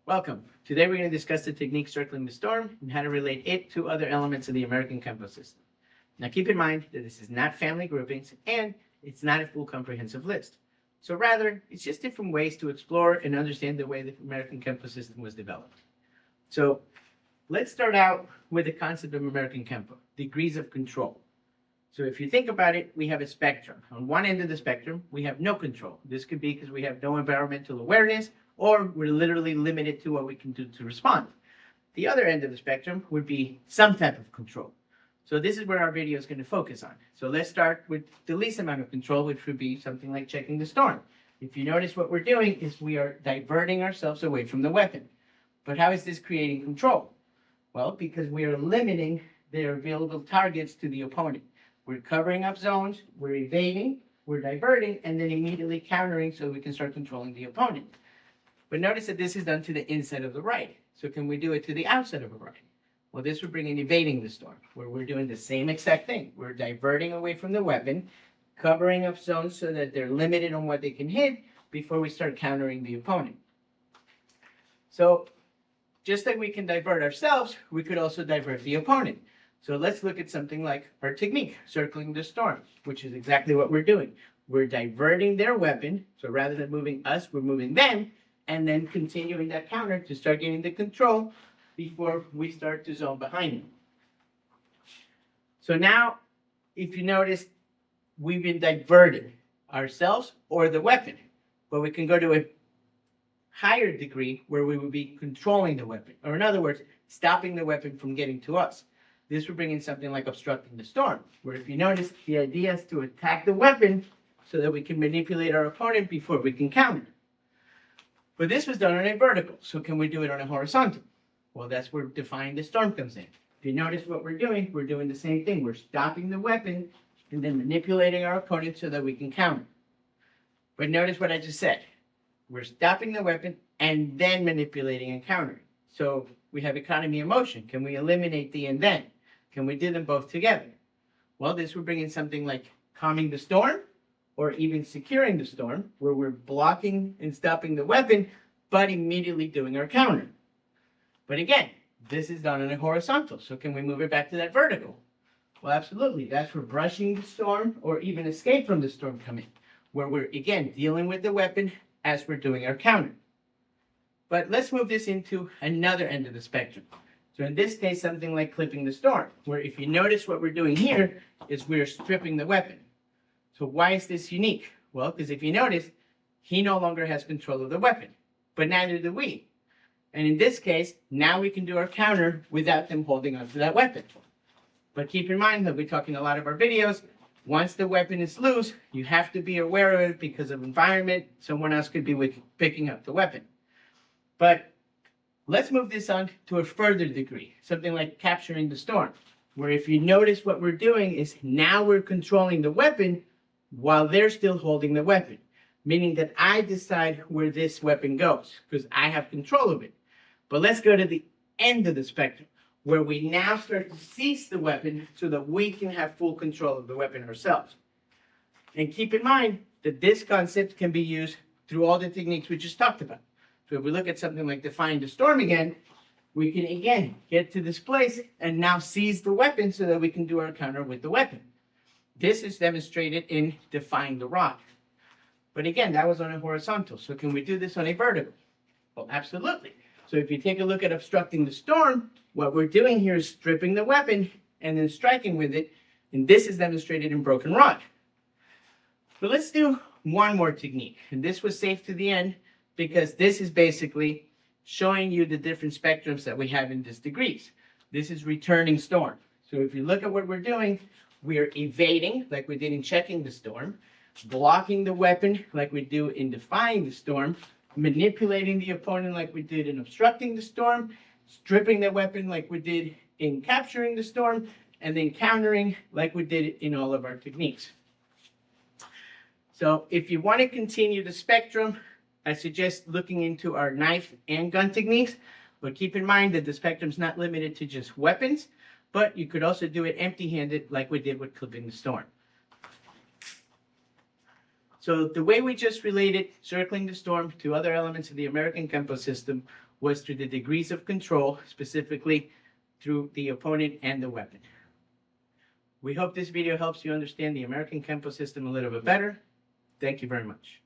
Welcome. Today we're going to discuss the technique circling the storm and how to relate it to other elements of the American Kenpo system. Now keep in mind that this is not family groupings and it's not a full comprehensive list. So rather, it's just different ways to explore and understand the way the American Kenpo system was developed. So let's start out with the concept of American Kenpo, degrees of control. So if you think about it, we have a spectrum. On one end of the spectrum, we have no control. This could be because we have no environmental awareness, or we're literally limited to what we can do to respond. The other end of the spectrum would be some type of control. So this is where our video is going to focus on. So let's start with the least amount of control, which would be something like checking the storm. If you notice, what we're doing is we are diverting ourselves away from the weapon. But how is this creating control? Well, because we are limiting their available targets to the opponent. We're covering up zones, we're evading, we're diverting, and then immediately countering so we can start controlling the opponent. But notice that this is done to the inside of the right. So can we do it to the outside of the right? Well, this would bring in evading the storm, where we're doing the same exact thing. We're diverting away from the weapon, covering up zones so that they're limited on what they can hit before we start countering the opponent. So just like we can divert ourselves, we could also divert the opponent. So let's look at something like our technique, circling the storm, which is exactly what we're doing. We're diverting their weapon. So rather than moving us, we're moving them, and then continuing that counter to start getting the control before we start to zone behind them. So now, if you notice, we've been diverting ourselves or the weapon, but we can go to a higher degree where we would be controlling the weapon, or in other words, stopping the weapon from getting to us. This would bring in something like obstructing the storm, where if you notice, the idea is to attack the weapon so that we can manipulate our opponent before we can counter. But this was done on a vertical, so can we do it on a horizontal? Well, that's where defying the storm comes in. If you notice what we're doing the same thing. We're stopping the weapon and then manipulating our opponent so that we can counter. But notice what I just said. We're stopping the weapon and then manipulating and countering. So we have economy of motion. Can we eliminate the and then? Can we do them both together? Well, this would bring in something like calming the storm or even securing the storm, where we're blocking and stopping the weapon, but immediately doing our counter. But again, this is done on a horizontal. So can we move it back to that vertical? Well, absolutely. That's where brushing the storm or even escape from the storm come in, where we're, again, dealing with the weapon as we're doing our counter. But let's move this into another end of the spectrum. So in this case, something like clipping the storm, where if you notice what we're doing here is we're stripping the weapon. So why is this unique? Well, because if you notice, he no longer has control of the weapon, but neither do we. And in this case, now we can do our counter without them holding onto that weapon. But keep in mind that we talk in a lot of our videos, once the weapon is loose, you have to be aware of it because of environment. Someone else could be picking up the weapon. But let's move this on to a further degree, something like capturing the storm, where if you notice what we're doing is now we're controlling the weapon while they're still holding the weapon, meaning that I decide where this weapon goes because I have control of it. But let's go to the end of the spectrum, where we now start to seize the weapon so that we can have full control of the weapon ourselves. And keep in mind that this concept can be used through all the techniques we just talked about. So if we look at something like defying the storm again, we can again get to this place and now seize the weapon so that we can do our counter with the weapon. This is demonstrated in defying the rock. But again, that was on a horizontal. So can we do this on a vertical? Well, absolutely. So if you take a look at obstructing the storm, what we're doing here is stripping the weapon and then striking with it. And this is demonstrated in broken rock. But let's do one more technique. And this was saved to the end because this is basically showing you the different spectrums that we have in these degrees. This is returning storm. So if you look at what we're doing, we're evading like we did in checking the storm, blocking the weapon like we do in defying the storm, manipulating the opponent like we did in obstructing the storm, stripping the weapon like we did in capturing the storm, and then countering like we did in all of our techniques. So if you want to continue the spectrum, I suggest looking into our knife and gun techniques, but keep in mind that the spectrum is not limited to just weapons, but you could also do it empty-handed like we did with clipping the storm. So the way we just related circling the storm to other elements of the American Kenpo system was through the degrees of control, specifically through the opponent and the weapon. We hope this video helps you understand the American Kenpo system a little bit better. Thank you very much.